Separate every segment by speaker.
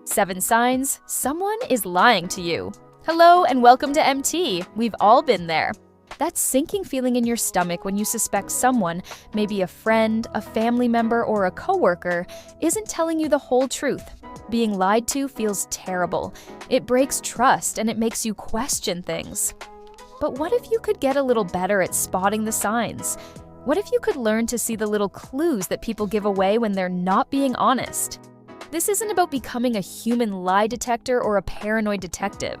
Speaker 1: 7 signs someone is lying to you. Hello and welcome to MT. We've all been there. That sinking feeling in your stomach when you suspect someone, maybe a friend, a family member, or a coworker, isn't telling you the whole truth. Being lied to feels terrible. It breaks trust and it makes you question things. But what if you could get a little better at spotting the signs? What if you could learn to see the little clues that people give away when they're not being honest? This isn't about becoming a human lie detector or a paranoid detective.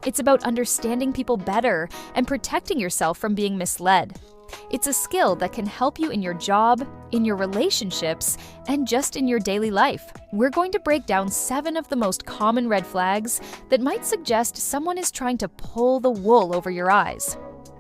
Speaker 1: It's about understanding people better and protecting yourself from being misled. It's a skill that can help you in your job, in your relationships, and just in your daily life. We're going to break down 7 of the most common red flags that might suggest someone is trying to pull the wool over your eyes.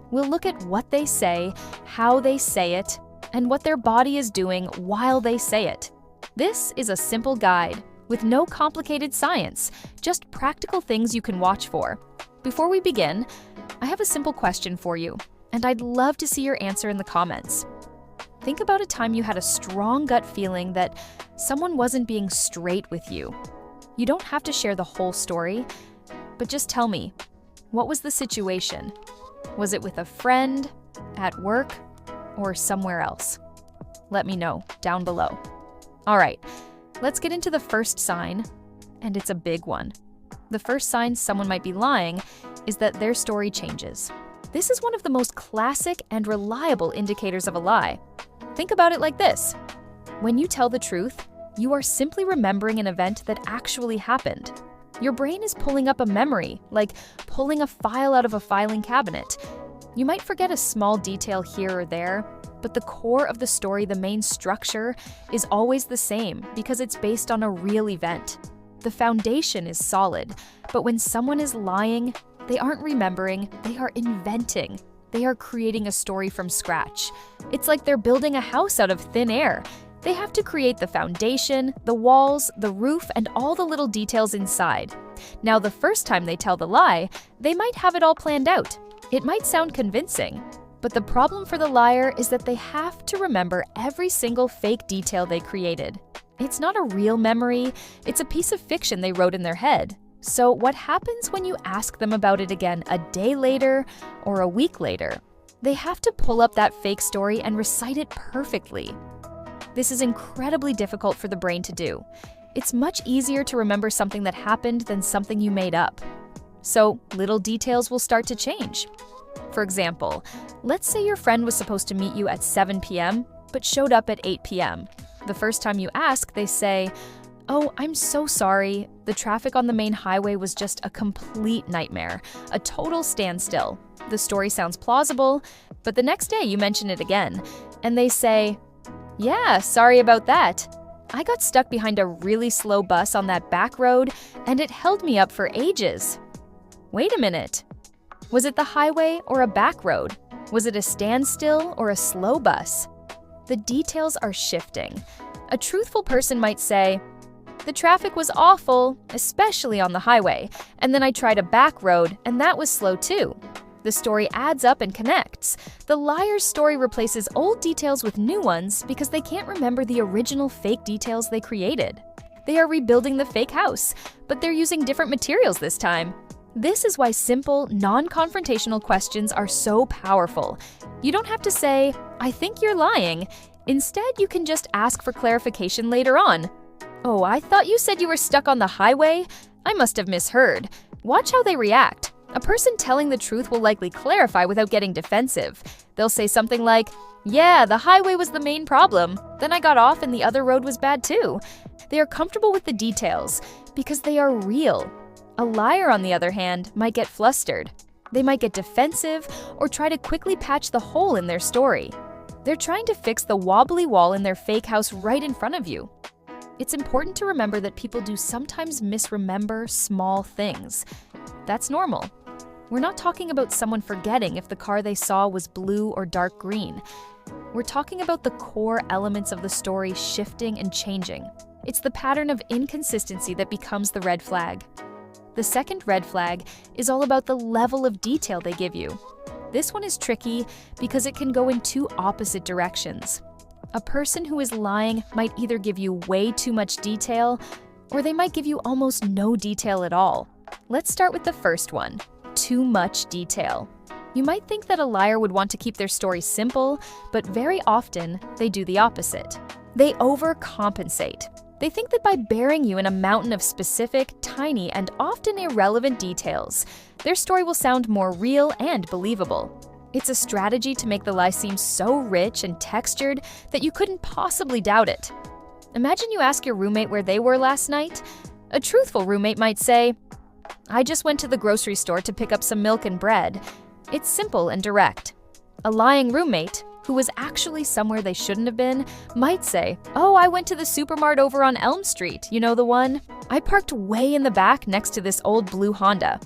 Speaker 1: We'll look at what they say, how they say it, and what their body is doing while they say it. This is a simple guide with no complicated science, just practical things you can watch for. Before we begin, I have a simple question for you, and I'd love to see your answer in the comments. Think about a time you had a strong gut feeling that someone wasn't being straight with you. You don't have to share the whole story, but just tell me, what was the situation? Was it with a friend, at work, or somewhere else? Let me know down below. All right, let's get into the first sign, and it's a big one. The first sign someone might be lying is that their story changes. This is one of the most classic and reliable indicators of a lie. Think about it like this. When you tell the truth, you are simply remembering an event that actually happened. Your brain is pulling up a memory, like pulling a file out of a filing cabinet. You might forget a small detail here or there, but the core of the story, the main structure, is always the same because it's based on a real event. The foundation is solid, but when someone is lying, they aren't remembering, they are inventing. They are creating a story from scratch. It's like they're building a house out of thin air. They have to create the foundation, the walls, the roof, and all the little details inside. Now, the first time they tell the lie, they might have it all planned out. It might sound convincing, but the problem for the liar is that they have to remember every single fake detail they created. It's not a real memory, it's a piece of fiction they wrote in their head. So what happens when you ask them about it again a day later or a week later? They have to pull up that fake story and recite it perfectly. This is incredibly difficult for the brain to do. It's much easier to remember something that happened than something you made up. So little details will start to change. For example, let's say your friend was supposed to meet you at 7 p.m., but showed up at 8 p.m. The first time you ask, they say, "Oh, I'm so sorry. The traffic on the main highway was just a complete nightmare, a total standstill." The story sounds plausible, but the next day you mention it again, and they say, "Yeah, sorry about that. I got stuck behind a really slow bus on that back road, and it held me up for ages." Wait a minute. Was it the highway or a back road? Was it a standstill or a slow bus? The details are shifting. A truthful person might say, "The traffic was awful, especially on the highway, and then I tried a back road, and that was slow too." The story adds up and connects. The liar's story replaces old details with new ones because they can't remember the original fake details they created. They are rebuilding the fake house, but they're using different materials this time. This is why simple, non-confrontational questions are so powerful. You don't have to say, "I think you're lying." Instead, you can just ask for clarification later on. "Oh, I thought you said you were stuck on the highway? I must have misheard." Watch how they react. A person telling the truth will likely clarify without getting defensive. They'll say something like, "Yeah, the highway was the main problem. Then I got off and the other road was bad too." They are comfortable with the details because they are real. A liar, on the other hand, might get flustered. They might get defensive or try to quickly patch the hole in their story. They're trying to fix the wobbly wall in their fake house right in front of you. It's important to remember that people do sometimes misremember small things. That's normal. We're not talking about someone forgetting if the car they saw was blue or dark green. We're talking about the core elements of the story shifting and changing. It's the pattern of inconsistency that becomes the red flag. The second red flag is all about the level of detail they give you. This one is tricky because it can go in 2 opposite directions. A person who is lying might either give you way too much detail or they might give you almost no detail at all. Let's start with the first one: too much detail. You might think that a liar would want to keep their story simple, but very often they do the opposite. They overcompensate. They think that by burying you in a mountain of specific, tiny, and often irrelevant details, their story will sound more real and believable. It's a strategy to make the lie seem so rich and textured that you couldn't possibly doubt it. Imagine you ask your roommate where they were last night. A truthful roommate might say, "I just went to the grocery store to pick up some milk and bread." It's simple and direct. A lying roommate, who was actually somewhere they shouldn't have been, might say, "Oh, I went to the supermart over on Elm Street, you know the one? I parked way in the back next to this old blue Honda.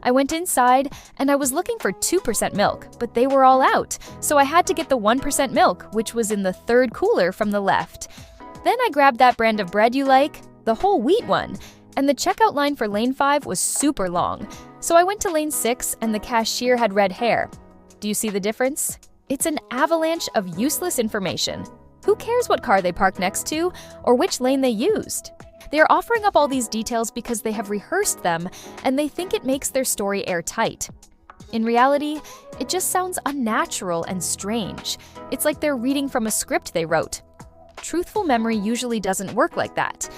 Speaker 1: I went inside and I was looking for 2% milk, but they were all out, so I had to get the 1% milk, which was in the third cooler from the left. Then I grabbed that brand of bread you like, the whole wheat one, and the checkout line for lane 5 was super long, so I went to lane 6 and the cashier had red hair." Do you see the difference? It's an avalanche of useless information. Who cares what car they parked next to or which lane they used? They are offering up all these details because they have rehearsed them and they think it makes their story airtight. In reality, it just sounds unnatural and strange. It's like they're reading from a script they wrote. Truthful memory usually doesn't work like that.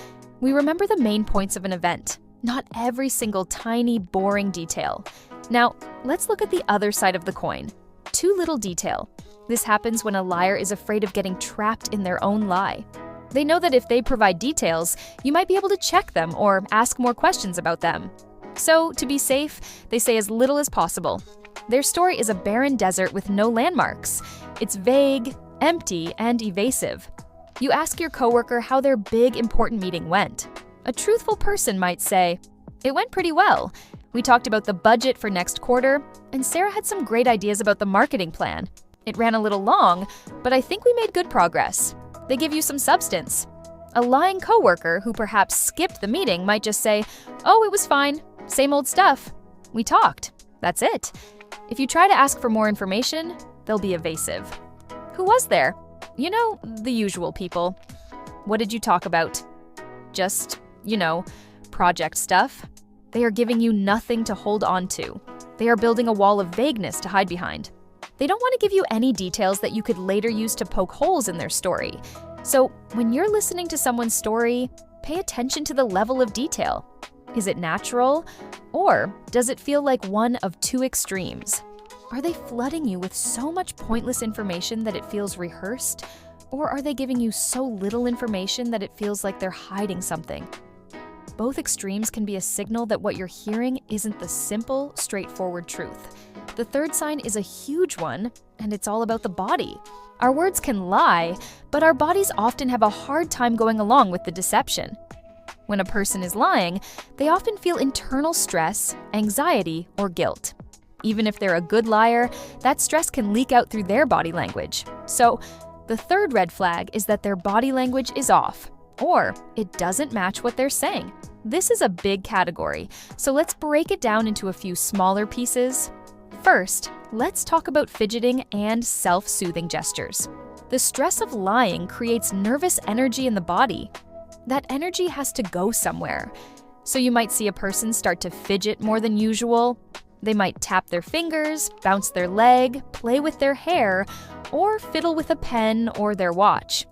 Speaker 1: We remember the main points of an event, not every single tiny, boring detail. Now, let's look at the other side of the coin. Too little detail. This happens when a liar is afraid of getting trapped in their own lie. They know that if they provide details, you might be able to check them or ask more questions about them. So, to be safe, they say as little as possible. Their story is a barren desert with no landmarks. It's vague, empty, and evasive. You ask your coworker how their big, important meeting went. A truthful person might say, "It went pretty well. We talked about the budget for next quarter, and Sarah had some great ideas about the marketing plan. It ran a little long, but I think we made good progress." They give you some substance. A lying coworker who perhaps skipped the meeting might just say, "Oh, it was fine. Same old stuff. We talked." That's it. If you try to ask for more information, they'll be evasive. Who was there? You know, the usual people. What did you talk about? Just, project stuff. They are giving you nothing to hold on to. They are building a wall of vagueness to hide behind. They don't want to give you any details that you could later use to poke holes in their story. So, when you're listening to someone's story, pay attention to the level of detail. Is it natural? Or does it feel like one of two extremes? Are they flooding you with so much pointless information that it feels rehearsed? Or are they giving you so little information that it feels like they're hiding something? Both extremes can be a signal that what you're hearing isn't the simple, straightforward truth. The third sign is a huge one, and it's all about the body. Our words can lie, but our bodies often have a hard time going along with the deception. When a person is lying, they often feel internal stress, anxiety, or guilt. Even if they're a good liar, that stress can leak out through their body language. So, the third red flag is that their body language is off, or it doesn't match what they're saying. This is a big category, so let's break it down into a few smaller pieces. First, let's talk about fidgeting and self-soothing gestures. The stress of lying creates nervous energy in the body. That energy has to go somewhere. So you might see a person start to fidget more than usual. They might tap their fingers, bounce their leg, play with their hair, or fiddle with a pen or their watch.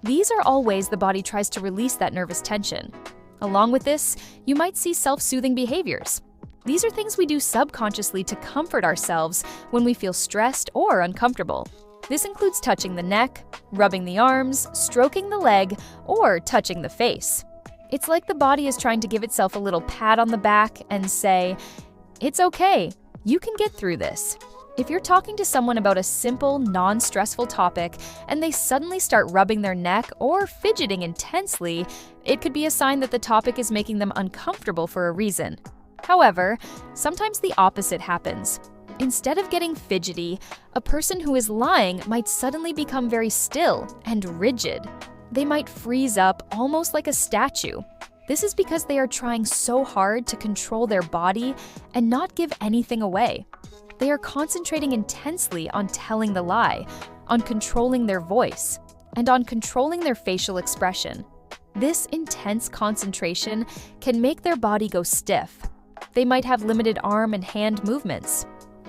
Speaker 1: These are all ways the body tries to release that nervous tension. Along with this, you might see self-soothing behaviors. These are things we do subconsciously to comfort ourselves when we feel stressed or uncomfortable. This includes touching the neck, rubbing the arms, stroking the leg, or touching the face. It's like the body is trying to give itself a little pat on the back and say, "It's okay, you can get through this." If you're talking to someone about a simple, non-stressful topic and they suddenly start rubbing their neck or fidgeting intensely, it could be a sign that the topic is making them uncomfortable for a reason. However, sometimes the opposite happens. Instead of getting fidgety, a person who is lying might suddenly become very still and rigid. They might freeze up almost like a statue. This is because they are trying so hard to control their body and not give anything away. They are concentrating intensely on telling the lie, on controlling their voice, and on controlling their facial expression. This intense concentration can make their body go stiff. They might have limited arm and hand movements.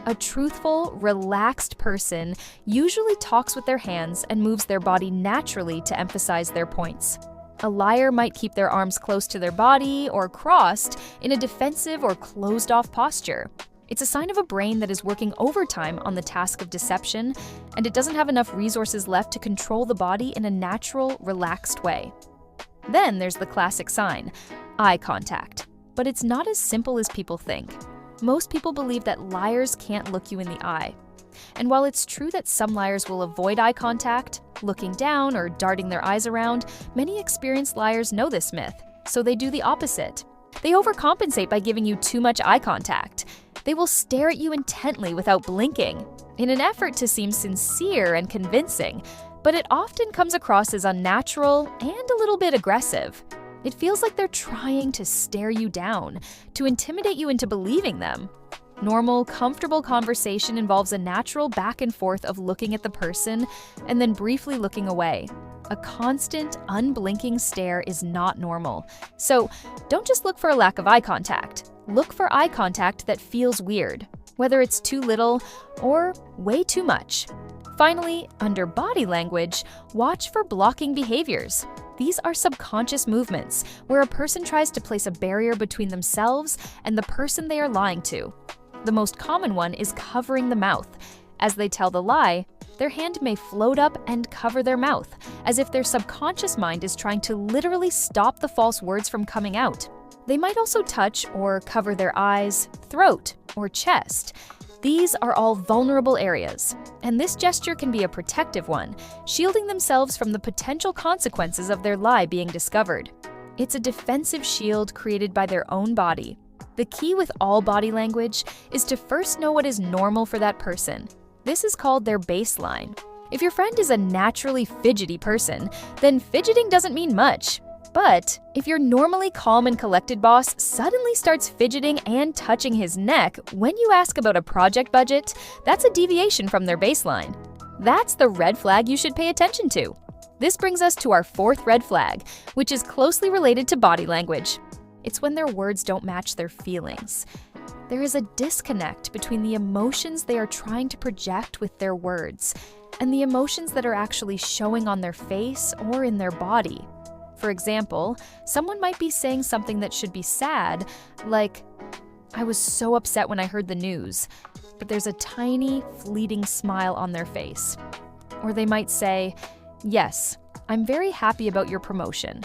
Speaker 1: A truthful, relaxed person usually talks with their hands and moves their body naturally to emphasize their points. A liar might keep their arms close to their body or crossed in a defensive or closed-off posture. It's a sign of a brain that is working overtime on the task of deception, and it doesn't have enough resources left to control the body in a natural, relaxed way. Then there's the classic sign, eye contact. But it's not as simple as people think. Most people believe that liars can't look you in the eye. And while it's true that some liars will avoid eye contact, looking down or darting their eyes around, many experienced liars know this myth, so they do the opposite. They overcompensate by giving you too much eye contact. They will stare at you intently without blinking, in an effort to seem sincere and convincing, but it often comes across as unnatural and a little bit aggressive. It feels like they're trying to stare you down, to intimidate you into believing them. Normal, comfortable conversation involves a natural back and forth of looking at the person and then briefly looking away. A constant, unblinking stare is not normal. So don't just look for a lack of eye contact. Look for eye contact that feels weird, whether it's too little or way too much. Finally, under body language, watch for blocking behaviors. These are subconscious movements where a person tries to place a barrier between themselves and the person they are lying to. The most common one is covering the mouth. As they tell the lie, their hand may float up and cover their mouth, as if their subconscious mind is trying to literally stop the false words from coming out. They might also touch or cover their eyes, throat, or chest. These are all vulnerable areas, and this gesture can be a protective one, shielding themselves from the potential consequences of their lie being discovered. It's a defensive shield created by their own body. The key with all body language is to first know what is normal for that person. This is called their baseline. If your friend is a naturally fidgety person, then fidgeting doesn't mean much. But if your normally calm and collected boss suddenly starts fidgeting and touching his neck when you ask about a project budget, that's a deviation from their baseline. That's the red flag you should pay attention to. This brings us to our fourth red flag, which is closely related to body language. It's when their words don't match their feelings. There is a disconnect between the emotions they are trying to project with their words and the emotions that are actually showing on their face or in their body. For example, someone might be saying something that should be sad, like, "I was so upset when I heard the news," but there's a tiny, fleeting smile on their face. Or they might say, "Yes, I'm very happy about your promotion,"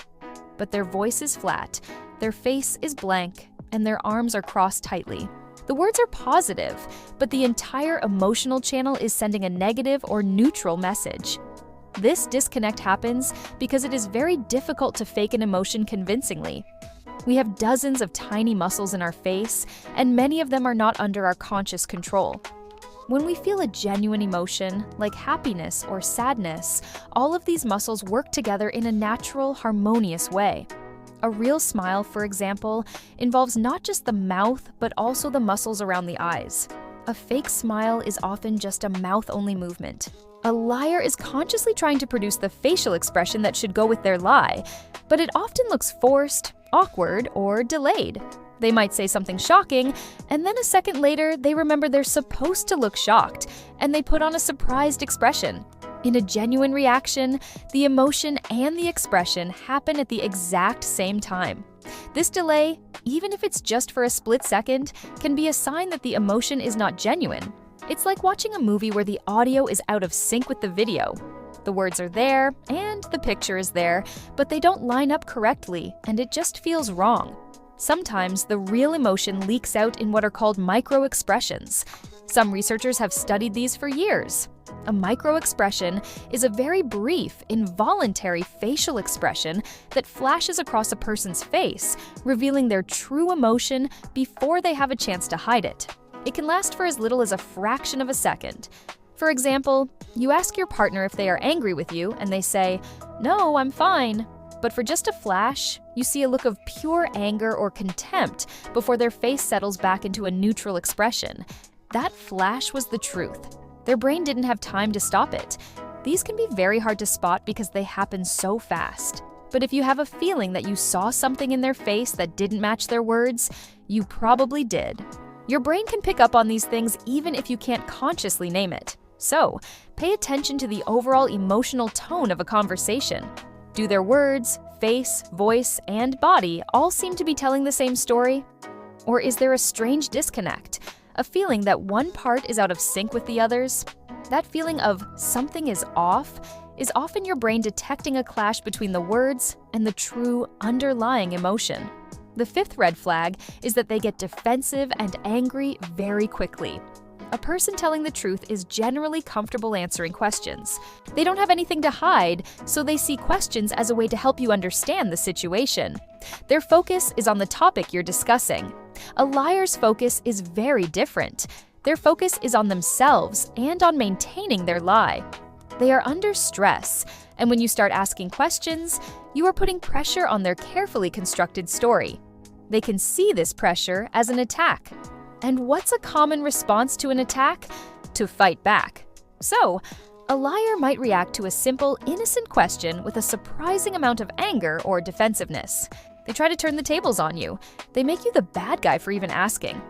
Speaker 1: but their voice is flat, their face is blank, and their arms are crossed tightly. The words are positive, but the entire emotional channel is sending a negative or neutral message. This disconnect happens because it is very difficult to fake an emotion convincingly. We have dozens of tiny muscles in our face, and many of them are not under our conscious control. When we feel a genuine emotion, like happiness or sadness, all of these muscles work together in a natural, harmonious way. A real smile, for example, involves not just the mouth, but also the muscles around the eyes. A fake smile is often just a mouth-only movement. A liar is consciously trying to produce the facial expression that should go with their lie, but it often looks forced, awkward, or delayed. They might say something shocking, and then a second later, they remember they're supposed to look shocked, and they put on a surprised expression. In a genuine reaction, the emotion and the expression happen at the exact same time. This delay, even if it's just for a split second, can be a sign that the emotion is not genuine. It's like watching a movie where the audio is out of sync with the video. The words are there, and the picture is there, but they don't line up correctly, and it just feels wrong. Sometimes the real emotion leaks out in what are called micro-expressions. Some researchers have studied these for years. A micro-expression is a very brief, involuntary facial expression that flashes across a person's face, revealing their true emotion before they have a chance to hide it. It can last for as little as a fraction of a second. For example, you ask your partner if they are angry with you, and they say, "No, I'm fine." But for just a flash, you see a look of pure anger or contempt before their face settles back into a neutral expression. That flash was the truth. Their brain didn't have time to stop it. These can be very hard to spot because they happen so fast. But if you have a feeling that you saw something in their face that didn't match their words, you probably did. Your brain can pick up on these things even if you can't consciously name it. So, pay attention to the overall emotional tone of a conversation. Do their words, face, voice, and body all seem to be telling the same story? Or is there a strange disconnect, a feeling that one part is out of sync with the others? That feeling of something is off is often your brain detecting a clash between the words and the true underlying emotion. The fifth red flag is that they get defensive and angry very quickly. A person telling the truth is generally comfortable answering questions. They don't have anything to hide, so they see questions as a way to help you understand the situation. Their focus is on the topic you're discussing. A liar's focus is very different. Their focus is on themselves and on maintaining their lie. They are under stress, and when you start asking questions, you are putting pressure on their carefully constructed story. They can see this pressure as an attack. And what's a common response to an attack? To fight back. So, a liar might react to a simple, innocent question with a surprising amount of anger or defensiveness. They try to turn the tables on you. They make you the bad guy for even asking.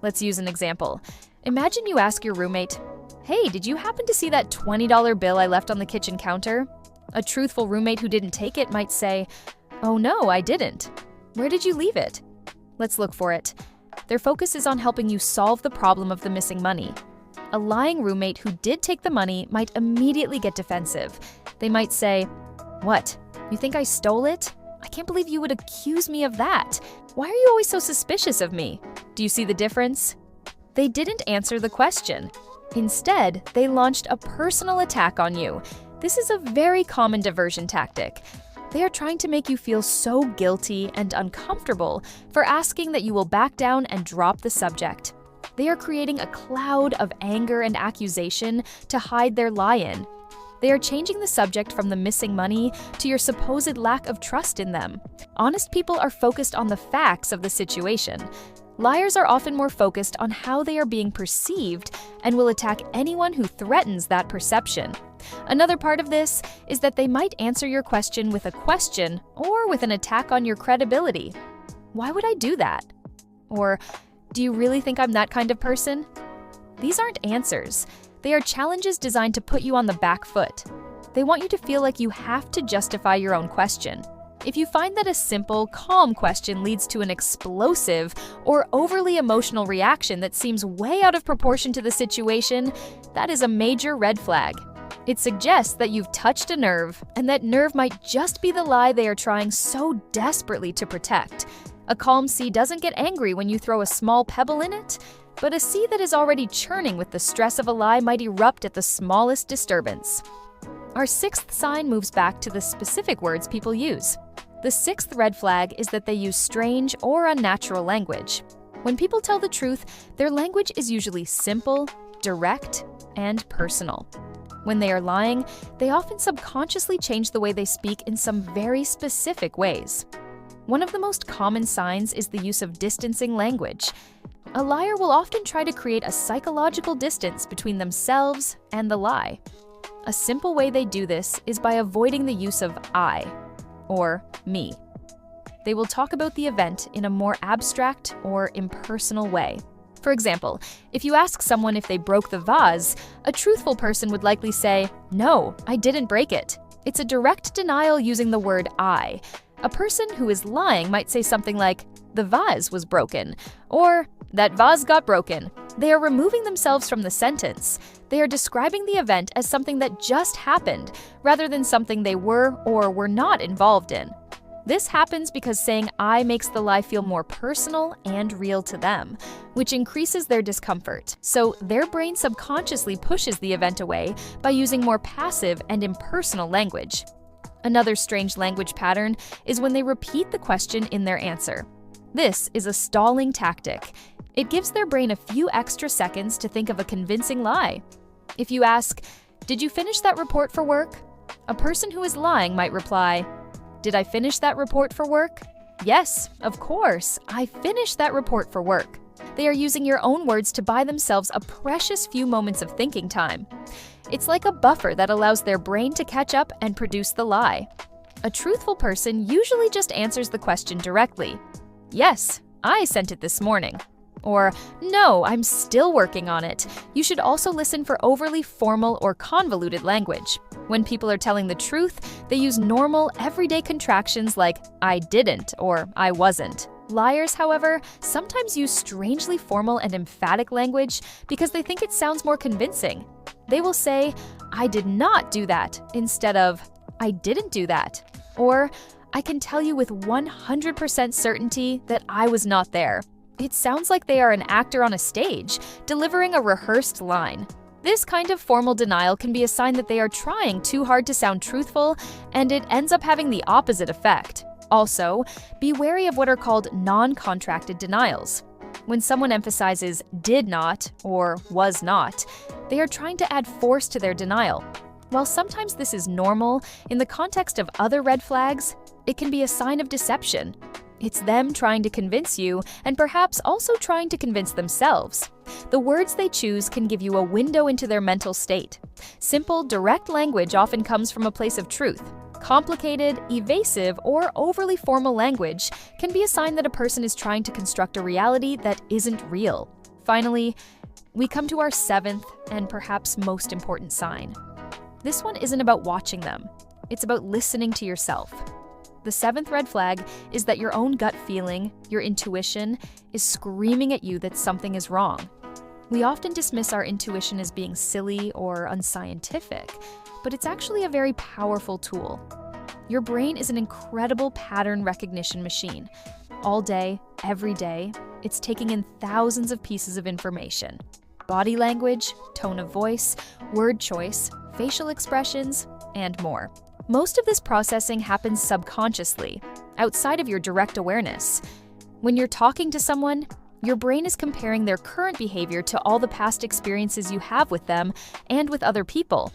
Speaker 1: Let's use an example. Imagine you ask your roommate, "Hey, did you happen to see that $20 bill I left on the kitchen counter?" A truthful roommate who didn't take it might say, "Oh no, I didn't. Where did you leave it?" Let's look for it. Their focus is on helping you solve the problem of the missing money. A lying roommate who did take the money might immediately get defensive. They might say, "What? You think I stole it? I can't believe you would accuse me of that. Why are you always so suspicious of me?" Do you see the difference? They didn't answer the question. Instead, they launched a personal attack on you. This is a very common diversion tactic. They are trying to make you feel so guilty and uncomfortable for asking that you will back down and drop the subject. They are creating a cloud of anger and accusation to hide their lie in. They are changing the subject from the missing money to your supposed lack of trust in them. Honest people are focused on the facts of the situation. Liars are often more focused on how they are being perceived and will attack anyone who threatens that perception. Another part of this is that they might answer your question with a question or with an attack on your credibility. "Why would I do that?" Or, "Do you really think I'm that kind of person?" These aren't answers. They are challenges designed to put you on the back foot. They want you to feel like you have to justify your own question. If you find that a simple, calm question leads to an explosive or overly emotional reaction that seems way out of proportion to the situation, that is a major red flag. It suggests that you've touched a nerve, and that nerve might just be the lie they are trying so desperately to protect. A calm sea doesn't get angry when you throw a small pebble in it, but a sea that is already churning with the stress of a lie might erupt at the smallest disturbance. Our sixth sign moves back to the specific words people use. The sixth red flag is that they use strange or unnatural language. When people tell the truth, their language is usually simple, direct, and personal. When they are lying, they often subconsciously change the way they speak in some very specific ways. One of the most common signs is the use of distancing language. A liar will often try to create a psychological distance between themselves and the lie. A simple way they do this is by avoiding the use of I, or me. They will talk about the event in a more abstract or impersonal way. For example, if you ask someone if they broke the vase, a truthful person would likely say, "No, I didn't break it." It's a direct denial using the word I. A person who is lying might say something like, "The vase was broken," or "That vase got broken." They are removing themselves from the sentence. They are describing the event as something that just happened, rather than something they were or were not involved in. This happens because saying I makes the lie feel more personal and real to them, which increases their discomfort. So their brain subconsciously pushes the event away by using more passive and impersonal language. Another strange language pattern is when they repeat the question in their answer. This is a stalling tactic. It gives their brain a few extra seconds to think of a convincing lie. If you ask, "Did you finish that report for work?" a person who is lying might reply, "Did I finish that report for work? Yes, of course, I finished that report for work." They are using your own words to buy themselves a precious few moments of thinking time. It's like a buffer that allows their brain to catch up and produce the lie. A truthful person usually just answers the question directly. Yes, I sent it this morning. Or, no, I'm still working on it. You should also listen for overly formal or convoluted language. When people are telling the truth, they use normal, everyday contractions like I didn't or I wasn't. Liars, however, sometimes use strangely formal and emphatic language because they think it sounds more convincing. They will say, I did not do that, instead of I didn't do that. Or, I can tell you with 100% certainty that I was not there. It sounds like they are an actor on a stage, delivering a rehearsed line. This kind of formal denial can be a sign that they are trying too hard to sound truthful, and it ends up having the opposite effect. Also, be wary of what are called non-contracted denials. When someone emphasizes did not or was not, they are trying to add force to their denial. While sometimes this is normal, in the context of other red flags, it can be a sign of deception. It's them trying to convince you and perhaps also trying to convince themselves. The words they choose can give you a window into their mental state. Simple, direct language often comes from a place of truth. Complicated, evasive, or overly formal language can be a sign that a person is trying to construct a reality that isn't real. Finally, we come to our seventh and perhaps most important sign. This one isn't about watching them. It's about listening to yourself. The seventh red flag is that your own gut feeling, your intuition, is screaming at you that something is wrong. We often dismiss our intuition as being silly or unscientific, but it's actually a very powerful tool. Your brain is an incredible pattern recognition machine. All day, every day, it's taking in thousands of pieces of information. Body language, tone of voice, word choice, facial expressions, and more. Most of this processing happens subconsciously, outside of your direct awareness. When you're talking to someone, your brain is comparing their current behavior to all the past experiences you have with them and with other people.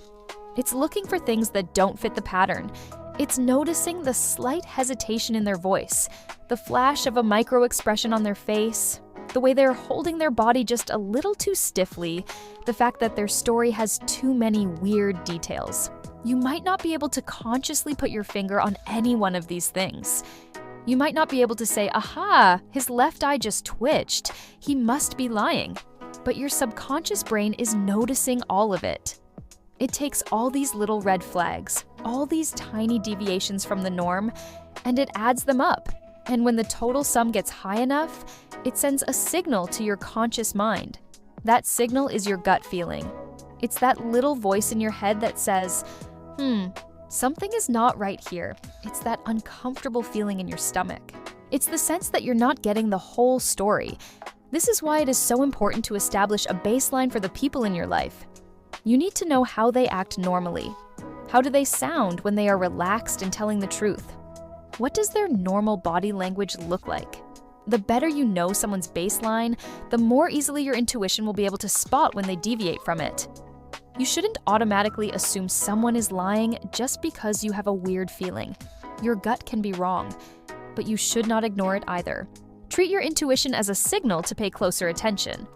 Speaker 1: It's looking for things that don't fit the pattern. It's noticing the slight hesitation in their voice, the flash of a micro-expression on their face, the way they're holding their body just a little too stiffly, the fact that their story has too many weird details. You might not be able to consciously put your finger on any one of these things. You might not be able to say, aha, his left eye just twitched. He must be lying. But your subconscious brain is noticing all of it. It takes all these little red flags, all these tiny deviations from the norm, and it adds them up. And when the total sum gets high enough, it sends a signal to your conscious mind. That signal is your gut feeling. It's that little voice in your head that says, something is not right here. It's that uncomfortable feeling in your stomach. It's the sense that you're not getting the whole story. This is why it is so important to establish a baseline for the people in your life. You need to know how they act normally. How do they sound when they are relaxed and telling the truth? What does their normal body language look like? The better you know someone's baseline, the more easily your intuition will be able to spot when they deviate from it. You shouldn't automatically assume someone is lying just because you have a weird feeling. Your gut can be wrong, but you should not ignore it either. Treat your intuition as a signal to pay closer attention.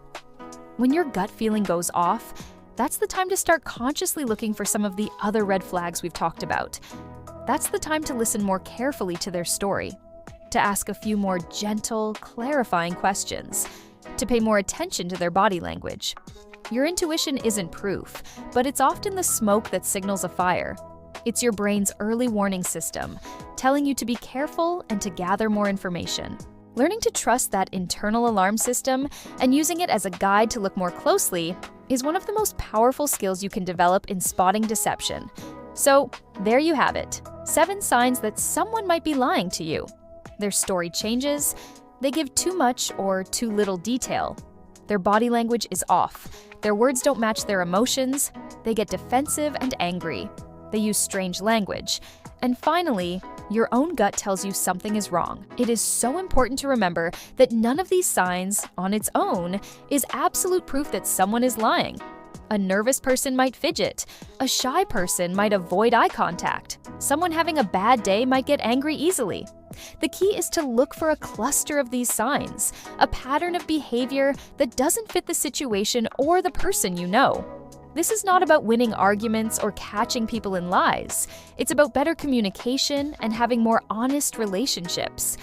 Speaker 1: When your gut feeling goes off, that's the time to start consciously looking for some of the other red flags we've talked about. That's the time to listen more carefully to their story, to ask a few more gentle, clarifying questions, to pay more attention to their body language. Your intuition isn't proof, but it's often the smoke that signals a fire. It's your brain's early warning system, telling you to be careful and to gather more information. Learning to trust that internal alarm system and using it as a guide to look more closely is one of the most powerful skills you can develop in spotting deception. So, there you have it. 7 signs that someone might be lying to you. Their story changes, they give too much or too little detail. Their body language is off. Their words don't match their emotions. They get defensive and angry. They use strange language. And finally, your own gut tells you something is wrong. It is so important to remember that none of these signs, on its own, is absolute proof that someone is lying. A nervous person might fidget. A shy person might avoid eye contact. Someone having a bad day might get angry easily. The key is to look for a cluster of these signs, a pattern of behavior that doesn't fit the situation or the person you know. This is not about winning arguments or catching people in lies. It's about better communication and having more honest relationships.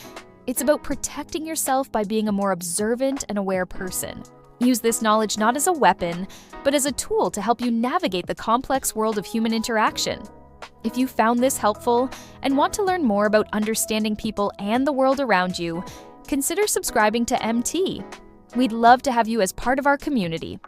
Speaker 1: It's about protecting yourself by being a more observant and aware person. Use this knowledge not as a weapon, but as a tool to help you navigate the complex world of human interaction. If you found this helpful and want to learn more about understanding people and the world around you, consider subscribing to MT. We'd love to have you as part of our community.